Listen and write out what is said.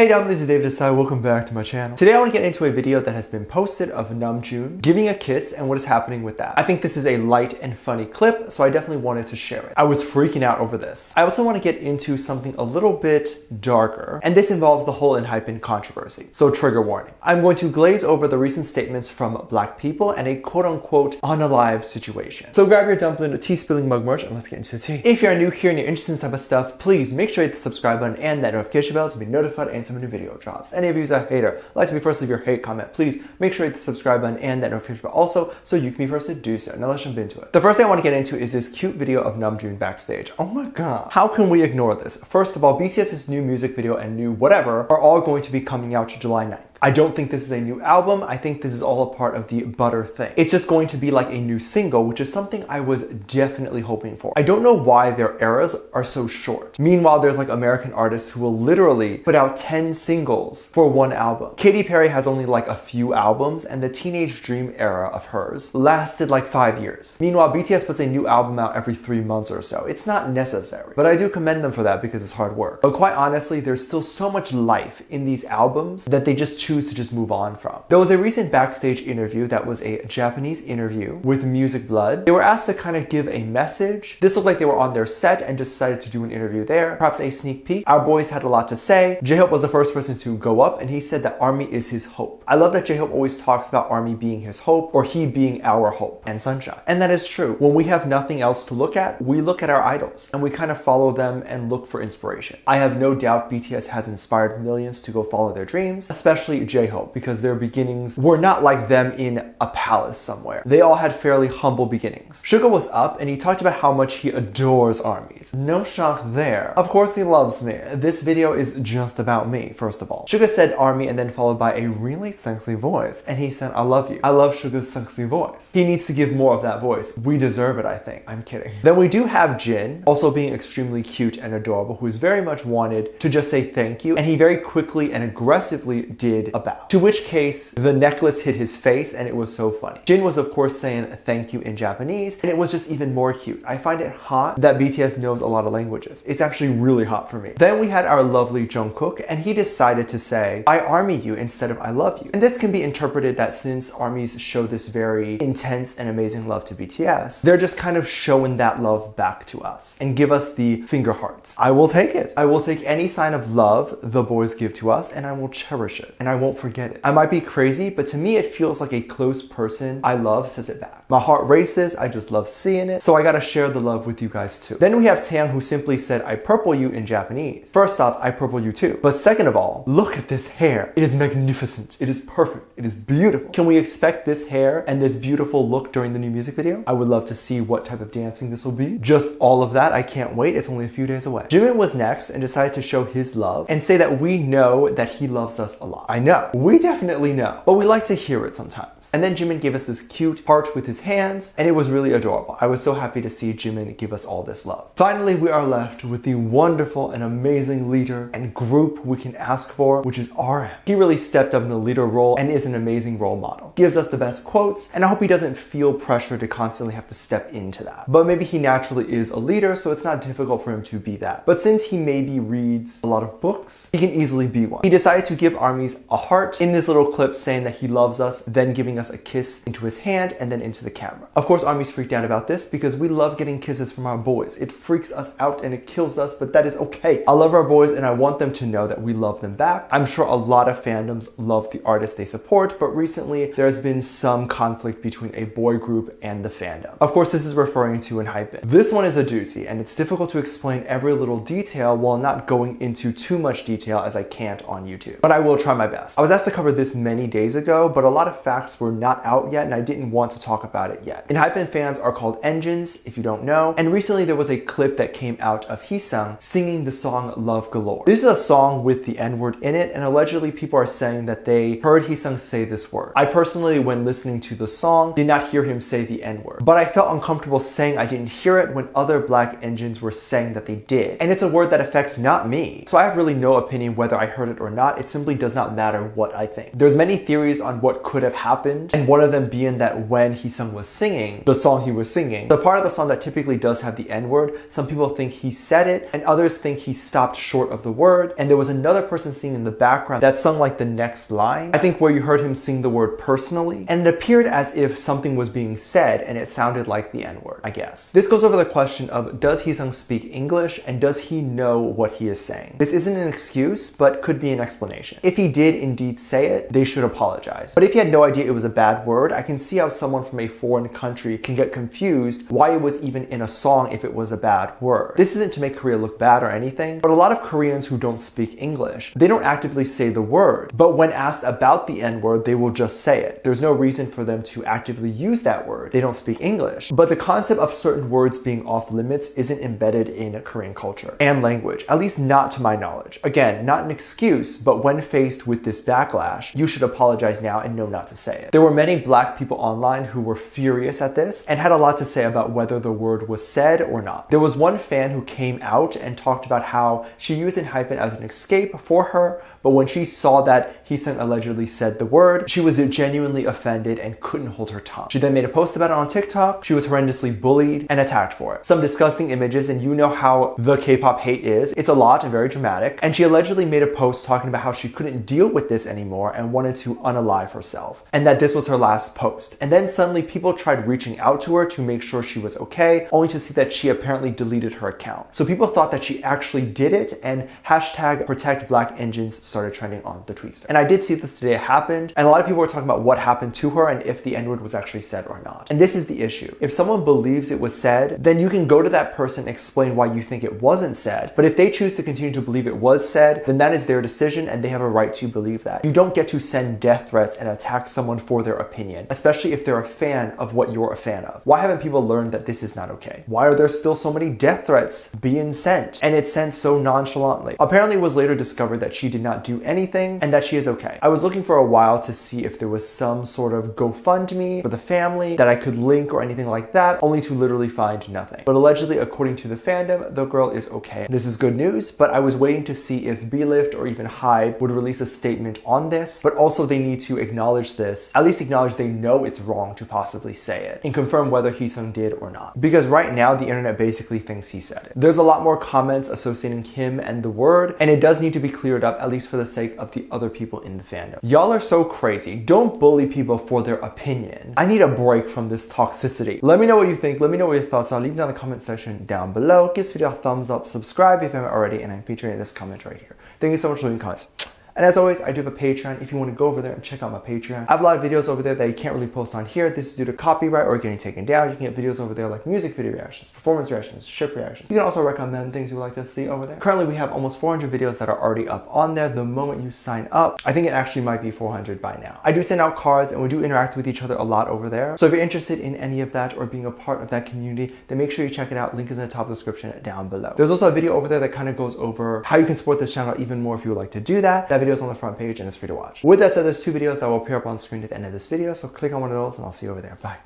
Hey dummies, it's David Desai. Welcome back to my channel. Today I want to get into a video that has been posted of Namjoon giving a kiss and what is happening with that. I think this is a light and funny clip, so I definitely wanted to share it. I was freaking out over this. I also want to get into something a little bit darker, and this involves the whole ENHYPEN controversy. So trigger warning. I'm going to glaze over the recent statements from Black people and a quote-unquote unalive situation. So grab your dumpling, tea spilling mug merch, and let's get into the tea. If you're new here and you're interested in this type of stuff, please make sure you hit the subscribe button and that notification bell to be notified anytime a new video drops. Any of you who's a hater, like to be first, leave your hate comment. Please make sure you hit the subscribe button and that notification bell also so you can be first to do so. Now let's jump into it. The first thing I want to get into is this cute video of Namjoon backstage. Oh my god. How can we ignore this? First of all, BTS's new music video and new whatever are all going to be coming out July 9th. I don't think this is a new album. I think this is all a part of the Butter thing. It's just going to be like a new single, which is something I was definitely hoping for. I don't know why their eras are so short. Meanwhile, there's like American artists who will literally put out 10 singles for one album. Katy Perry has only like a few albums, and the Teenage Dream era of hers lasted like 5 years. Meanwhile, BTS puts a new album out every 3 months or so. It's not necessary, but I do commend them for that because it's hard work. But quite honestly, there's still so much life in these albums that they just choose to just move on from. There was a recent backstage interview that was a Japanese interview with Music Blood. They were asked to kind of give a message. This looked like they were on their set and just decided to do an interview there. Perhaps a sneak peek. Our boys had a lot to say. J-Hope was the first person to go up and he said that ARMY is his hope. I love that J-Hope always talks about ARMY being his hope or he being our hope and sunshine. And that is true. When we have nothing else to look at, we look at our idols and we kind of follow them and look for inspiration. I have no doubt BTS has inspired millions to go follow their dreams, especially J-Hope, because their beginnings were not like them in a palace somewhere. They all had fairly humble beginnings. Suga was up and he talked about how much he adores ARMYs. No shock there. Of course he loves me. This video is just about me, first of all. Suga said ARMY and then followed by a really sexy voice. And he said, I love you. I love Suga's sexy voice. He needs to give more of that voice. We deserve it, I think. I'm kidding. Then we do have Jin, also being extremely cute and adorable, who is very much wanted to just say thank you. And he very quickly and aggressively did a bow. To which case, the necklace hit his face and it was so funny. Jin was of course saying thank you in Japanese and it was just even more cute. I find it hot that BTS knows a lot of languages. It's actually really hot for me. Then we had our lovely Jungkook and he decided to say, I ARMY you instead of I love you. And this can be interpreted that since ARMYs show this very intense and amazing love to BTS, they're just kind of showing that love back to us and give us the finger hearts. I will take it. I will take any sign of love the boys give to us and I will cherish it and I won't forget it. I might be crazy, but to me it feels like a close person I love says it back. My heart races, I just love seeing it, so I gotta share the love with you guys too. Then we have Taeyang who simply said I purple you in Japanese. First off, I purple you too. But second of all, look at this hair. It is magnificent. It is perfect. It is beautiful. Can we expect this hair and this beautiful look during the new music video? I would love to see what type of dancing this will be. Just all of that, I can't wait. It's only a few days away. Jimin was next and decided to show his love and say that we know that he loves us a lot. I know. We definitely know, but we like to hear it sometimes. And then Jimin gave us this cute heart with his hands and it was really adorable. I was so happy to see Jimin give us all this love. Finally, we are left with the wonderful and amazing leader and group we can ask for, which is RM. He really stepped up in the leader role and is an amazing role model. Gives us the best quotes and I hope he doesn't feel pressure to constantly have to step into that. But maybe he naturally is a leader, so it's not difficult for him to be that. But since he maybe reads a lot of books, he can easily be one. He decided to give ARMYs a heart in this little clip saying that he loves us, then giving us a kiss into his hand and then into the camera. Of course, ARMYs freaked out about this because we love getting kisses from our boys. It freaks us out and it kills us, but that is okay. I love our boys and I want them to know that we love them back. I'm sure a lot of fandoms love the artists they support, but recently there's been some conflict between a boy group and the fandom. Of course, this is referring to ENHYPEN. This one is a doozy and it's difficult to explain every little detail while not going into too much detail as I can't on YouTube, but I will try my best. I was asked to cover this many days ago, but a lot of facts were not out yet and I didn't want to talk about it yet. ENHYPEN fans are called engines, if you don't know, and recently there was a clip that came out of Heesung singing the song Love Galore. This is a song with the N-word in it and allegedly people are saying that they heard Heesung say this word. I personally, when listening to the song, did not hear him say the N-word, but I felt uncomfortable saying I didn't hear it when other Black engines were saying that they did. And it's a word that affects not me, so I have really no opinion whether I heard it or not. It simply does not matter matter what I think. There's many theories on what could have happened, and one of them being that when Heesung was singing, the song he was singing, the part of the song that typically does have the N-word, some people think he said it, and others think he stopped short of the word, and there was another person singing in the background that sung like the next line, I think where you heard him sing the word personally, and it appeared as if something was being said and it sounded like the N-word, I guess. This goes over the question of, does Heesung speak English and does he know what he is saying? This isn't an excuse, but could be an explanation. If he did indeed say it, they should apologize. But if he had no idea it was a bad word, I can see how someone from a foreign country can get confused why it was even in a song if it was a bad word. This isn't to make Korea look bad or anything, but a lot of Koreans who don't speak English, they don't actively say the word, but when asked about the N-word, they will just say it. There's no reason for them to actively use that word. They don't speak English. But the concept of certain words being off limits isn't embedded in Korean culture and language, at least not to my knowledge. Again, not an excuse, but when faced with this backlash, you should apologize now and know not to say it. There were many black people online who were furious at this and had a lot to say about whether the word was said or not. There was one fan who came out and talked about how she used Enhypen as an escape for her, but when she saw that Heesung allegedly said the word, she was genuinely offended and couldn't hold her tongue. She then made a post about it on TikTok. She was horrendously bullied and attacked for it. Some disgusting images, and you know how the K-pop hate is. It's a lot and very dramatic. And she allegedly made a post talking about how she couldn't deal with this anymore and wanted to unalive herself, and that this was her last post. And then suddenly people tried reaching out to her to make sure she was okay, only to see that she apparently deleted her account. So people thought that she actually did it, and hashtag protect black engines started trending on the Tweetster. And I did see this today, it happened, and a lot of people were talking about what happened to her and if the N-word was actually said or not. And this is the issue. If someone believes it was said, then you can go to that person and explain why you think it wasn't said. But if they choose to continue to believe it was said, then that is their decision and they have a right to believe that. You don't get to send death threats and attack someone for their opinion, especially if they're a fan of what you're a fan of. Why haven't people learned that this is not okay? Why are there still so many death threats being sent? And it's sent so nonchalantly. Apparently it was later discovered that she did not do anything and that she is okay. I was looking for a while to see if there was some sort of GoFundMe for the family that I could link or anything like that, only to literally find nothing. But allegedly, according to the fandom, the girl is okay. This is good news, but I was waiting to see if BLIFT or even HYBE would release a statement on this, but also they need to acknowledge this, at least acknowledge they know it's wrong to possibly say it, and confirm whether Heesung did or not. Because right now, the internet basically thinks he said it. There's a lot more comments associating him and the word, and it does need to be cleared up, at least for the sake of the other people in the fandom. Y'all are so crazy. Don't bully people for their opinion. I need a break from this toxicity. Let me know what you think. Let me know what your thoughts are. Leave it down in the comment section down below. Give this video a thumbs up, subscribe if you haven't already, and I'm featuring this comment right here. Thank you so much for leaving comments. And as always, I do have a Patreon if you want to go over there and check out my Patreon. I have a lot of videos over there that you can't really post on here. This is due to copyright or getting taken down. You can get videos over there like music video reactions, performance reactions, ship reactions. You can also recommend things you would like to see over there. Currently, we have almost 400 videos that are already up on there the moment you sign up. I think it actually might be 400 by now. I do send out cards and we do interact with each other a lot over there. So if you're interested in any of that or being a part of that community, then make sure you check it out. Link is in the top description down below. There's also a video over there that kind of goes over how you can support this channel even more if you would like to do that. That video is on the front page and it's free to watch. With that said, there's 2 videos that will appear up on screen at the end of this video, so click on one of those and I'll see you over there. Bye.